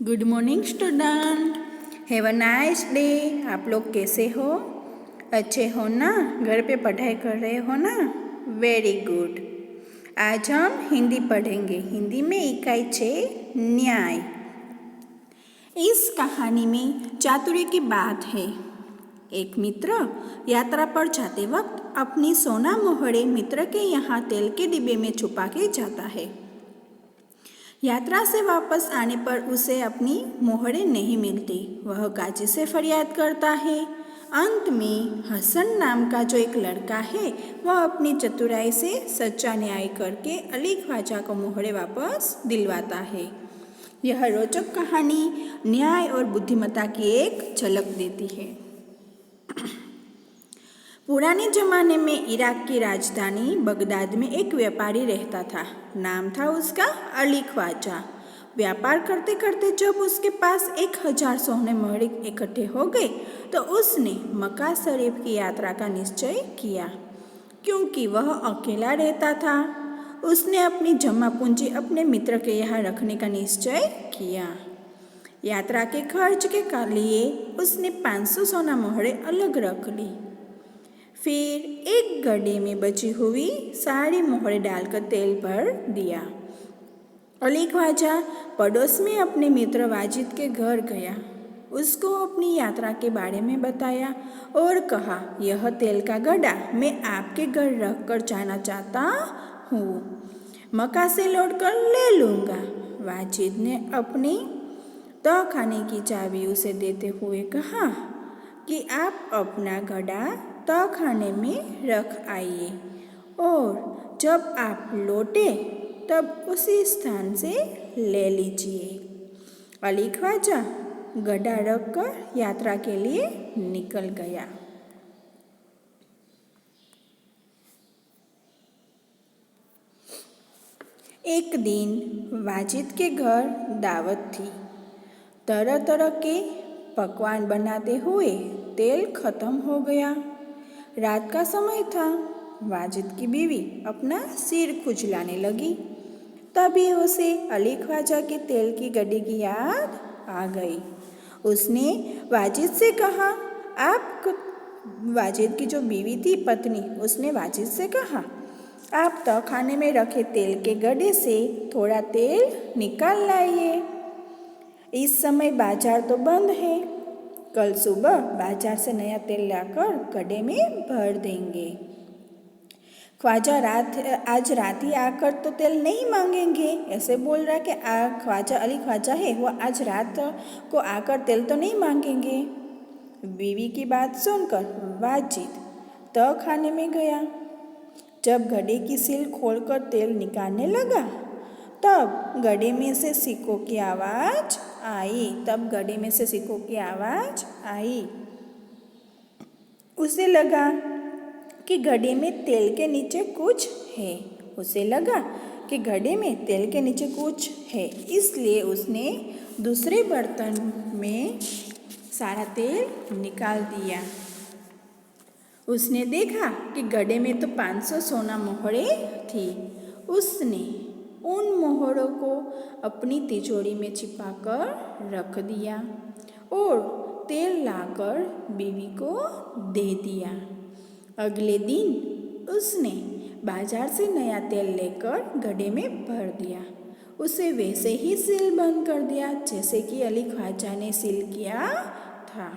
Good morning student, have a nice day. आप लोग कैसे हो? अच्छे हो ना? घर पे पढ़ाई कर रहे हो ना? Very good. आज हम हिंदी पढ़ेंगे। हिंदी में इकाई 6 न्याय। इस कहानी में चातुर्य की बात है। एक मित्र यात्रा पर जाते वक्त अपनी सोना मोहरे मित्र के यहाँ तेल के डिब्बे में छुपा के जाता है। यात्रा से वापस आने पर उसे अपनी मोहरें नहीं मिलती। वह काजी से फरियाद करता है। अंत में हसन नाम का जो एक लड़का है, वह अपनी चतुराई से सच्चा न्याय करके अली ख्वाजा को मोहरें वापस दिलवाता है। यह रोचक कहानी न्याय और बुद्धिमत्ता की एक झलक देती है। पुराने जमाने में इराक की राजधानी बगदाद में एक व्यापारी रहता था। नाम था उसका अली ख्वाजा। व्यापार करते करते जब उसके पास 1000 सोने मोहरे इकट्ठे हो गए तो उसने मक्का शरीफ की यात्रा का निश्चय किया। क्योंकि वह अकेला रहता था, उसने अपनी जमा पूंजी अपने मित्र के यहाँ रखने का निश्चय किया। यात्रा के खर्च के लिए उसने 500 सोना मोहरे अलग रख ली। फिर एक गड्ढे में बची हुई सारी मोहरें डालकर तेल भर दिया। अली ख्वाजा पड़ोस में अपने मित्र वाजिद के घर गया। उसको अपनी यात्रा के बारे में बताया और कहा, यह तेल का गड्ढा मैं आपके घर रख कर जाना चाहता हूँ। मक्का से लौट कर ले लूँगा। वाजिद ने अपनी तहखाने की चाबी उसे देते हुए कहा कि आप अपना गड्ढा तहखाने में रख आइए और जब आप लौटे तब उसी स्थान से ले लीजिए। अली ख्वाजा गड्ढा रखकर यात्रा के लिए निकल गया। एक दिन वाजिद के घर दावत थी। तरह तरह के पकवान बनाते हुए तेल खत्म हो गया। रात का समय था। वाजिद की बीवी अपना सिर खुजलाने लगी। तभी उसे अली ख्वाजा के तेल की गड्ढे की याद आ गई। उसने वाजिद से कहा, वाजिद की जो बीवी थी पत्नी, उसने वाजिद से कहा, आप तहखाने में रखे तेल के गड्ढे से थोड़ा तेल निकाल लाइए। इस समय बाजार तो बंद है। कल सुबह बाजार से नया तेल लाकर गड्ढे में भर देंगे। ख्वाजा आज रात ही आकर तो तेल नहीं मांगेंगे। ऐसे बोल रहा कि ख्वाजा अली ख्वाजा है, वो आज रात को आकर तेल तो नहीं मांगेंगे। बीवी की बात सुनकर वाजिद तहखाने में गया। जब गड्ढे की सील खोलकर तेल निकालने लगा तब गड्ढे में से सिक्कों की आवाज़ आई। उसे लगा कि गड्ढे में तेल के नीचे कुछ है। इसलिए उसने दूसरे बर्तन में सारा तेल निकाल दिया। उसने देखा कि गड्ढे में तो 500 सोना मोहरें थी। उसने उन मोहरों को अपनी तिजोरी में छिपाकर रख दिया और तेल लाकर बीवी को दे दिया। अगले दिन उसने बाजार से नया तेल लेकर गड्ढे में भर दिया। उसे वैसे ही सील बंद कर दिया जैसे कि अली ख्वाजा ने सील किया था।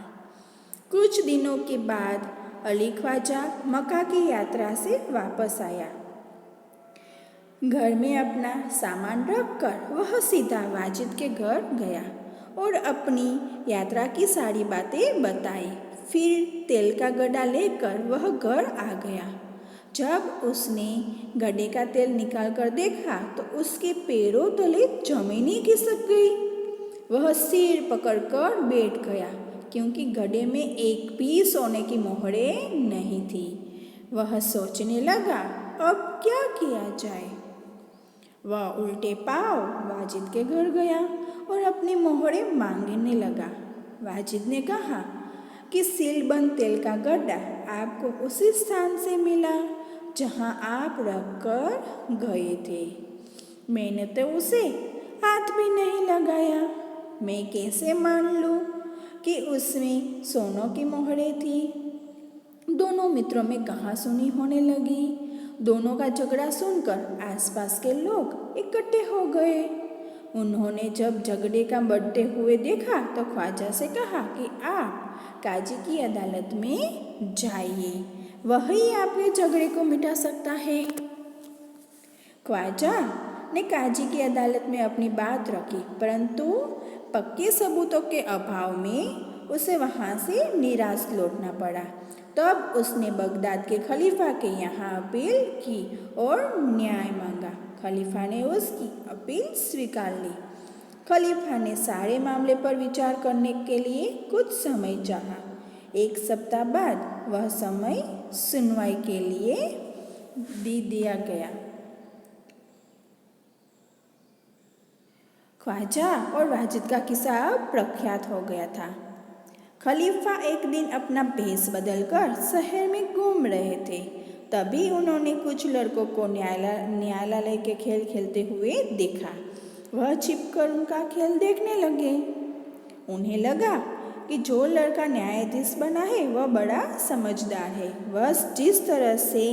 कुछ दिनों के बाद अली ख्वाजा मक्का की यात्रा से वापस आया। घर में अपना सामान रखकर वह सीधा वाजिद के घर गया और अपनी यात्रा की सारी बातें बताई। फिर तेल का गड्ढा लेकर वह घर आ गया। जब उसने गड्ढे का तेल निकाल कर देखा तो उसके पैरों तले जमीन ही खिसक गई। वह सिर पकड़कर बैठ गया क्योंकि गड्ढे में एक भी सोने की मोहरें नहीं थी। वह सोचने लगा, अब क्या किया जाए। वह उल्टे पांव वाजिद के घर गया और अपनी मोहरें मांगने लगा। वाजिद ने कहा कि सीलबंद तेल का गड्ढा आपको उसी स्थान से मिला जहां आप रखकर गए थे। मैंने तो उसे हाथ भी नहीं लगाया। मैं कैसे मान लूँ कि उसमें सोनों की मोहरें थी। दोनों मित्रों में कहासुनी होने लगी। दोनों का झगड़ा सुनकर आसपास के लोग इकट्ठे हो गए। उन्होंने जब झगड़े का बढ़ते हुए देखा तो ख्वाजा से कहा कि आप काजी की अदालत में जाइए, वही आपके झगड़े को मिटा सकता है। ख्वाजा ने काजी की अदालत में अपनी बात रखी, परंतु पक्के सबूतों के अभाव में उसे वहाँ से निराश लौटना पड़ा। तब उसने बगदाद के खलीफा के यहाँ अपील की और न्याय मांगा। खलीफा ने उसकी अपील स्वीकार ली। खलीफा ने सारे मामले पर विचार करने के लिए कुछ समय चाहा। 1 सप्ताह बाद वह समय सुनवाई के लिए दे दिया गया। ख्वाजा और वाजिद का किस्सा अब प्रख्यात हो गया था। खलीफा एक दिन अपना भेष बदलकर शहर में घूम रहे थे। तभी उन्होंने कुछ लड़कों को न्यायालय के खेल खेलते हुए देखा। वह छिपकर उनका खेल देखने लगे। उन्हें लगा कि जो लड़का न्यायाधीश बना है वह बड़ा समझदार है। वह जिस तरह से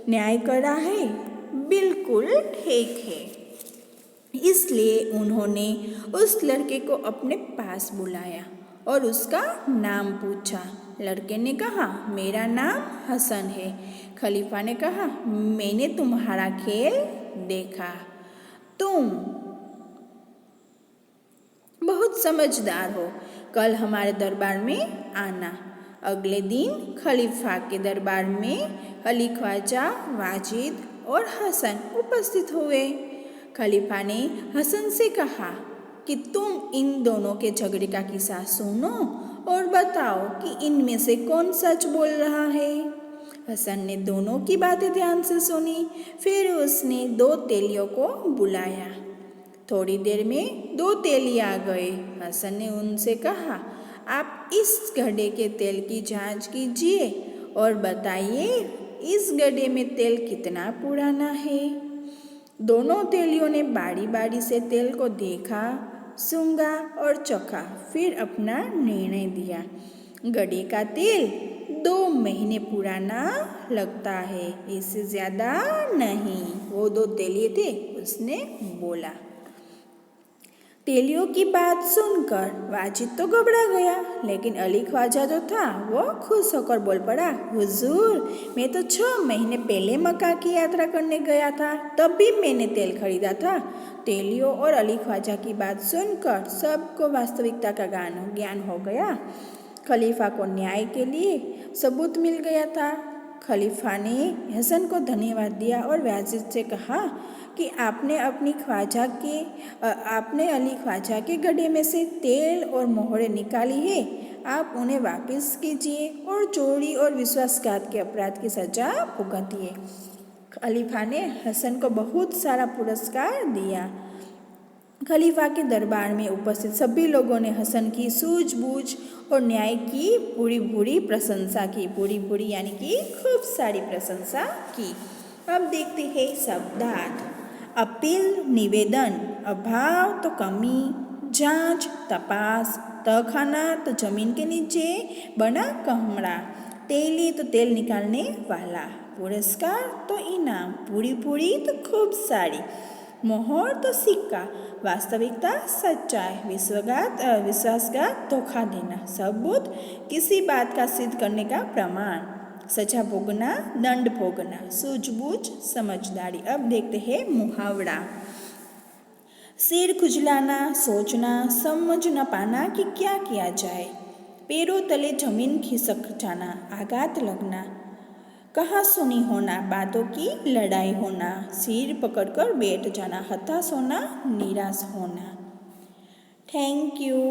न्याय कर रहा है बिल्कुल ठीक है। इसलिए उन्होंने उस लड़के को अपने पास बुलाया और उसका नाम पूछा। लड़के ने कहा, मेरा नाम हसन है। खलीफा ने कहा, मैंने तुम्हारा खेल देखा, तुम बहुत समझदार हो। कल हमारे दरबार में आना। अगले दिन खलीफा के दरबार में अली ख्वाजा, वाजिद और हसन उपस्थित हुए। खलीफा ने हसन से कहा कि तुम इन दोनों के झगड़े का किस्सा सुनो और बताओ कि इनमें से कौन सच बोल रहा है। हसन ने दोनों की बातें ध्यान से सुनी। फिर उसने 2 तेलियों को बुलाया। थोड़ी देर में 2 तेली आ गए। हसन ने उनसे कहा, आप इस गड्ढे के तेल की जांच कीजिए और बताइए इस गड्ढे में तेल कितना पुराना है। दोनों तेलियों ने बारी बारी से तेल को देखा, सूंघा और चखा, फिर अपना निर्णय दिया। गड्ढे का तेल 2 महीने पुराना लगता है, इससे ज़्यादा नहीं। वो 2 तेलिए थे, उसने बोला। तेलियों की बात सुनकर वाजिद तो घबरा गया, लेकिन अली ख्वाजा जो था वो खुश होकर बोल पड़ा, हुजूर, मैं तो 6 महीने पहले मक्का की यात्रा करने गया था, तब भी मैंने तेल खरीदा था। तेलियों और अली ख्वाजा की बात सुनकर सबको वास्तविकता का ज्ञान हो गया। खलीफा को न्याय के लिए सबूत मिल गया था। खलीफा ने हसन को धन्यवाद दिया और वाजिद से कहा कि आपने अली ख्वाजा के गड्ढे में से तेल और मोहरें निकाली है, आप उन्हें वापस कीजिए और चोरी और विश्वासघात के अपराध की सजा भुगतिए। खलीफा ने हसन को बहुत सारा पुरस्कार दिया। खलीफा के दरबार में उपस्थित सभी लोगों ने हसन की सूझबूझ और न्याय की पूरी प्रशंसा की। पूरी यानी कि खूब सारी प्रशंसा की। अब देखते हैं शब्दार्थ। अपील, निवेदन, अभाव तो कमी, जांच, तपास, तहखाना तो जमीन के नीचे बना कमरा, तेली तो तेल निकालने वाला, पुरस्कार तो इनाम, पूरी तो खूब सारी, मोहर तो सिक्का, वास्तविकता सच्चाई, विश्वासघात धोखा देना, सबूत किसी बात का सिद्ध करने का प्रमाण, सजा भोगना, दंड भोगना, सूझबूझ, समझदारी। अब देखते हैं मुहावरा। सिर खुजलाना, सोचना, समझ न पाना कि क्या किया जाए, पैरों तले जमीन खिसक जाना, आघात लगना, कहासुनी होना, बातों की लड़ाई होना, सिर पकड़कर बैठ जाना, हताश होना, निराश होना। Thank you.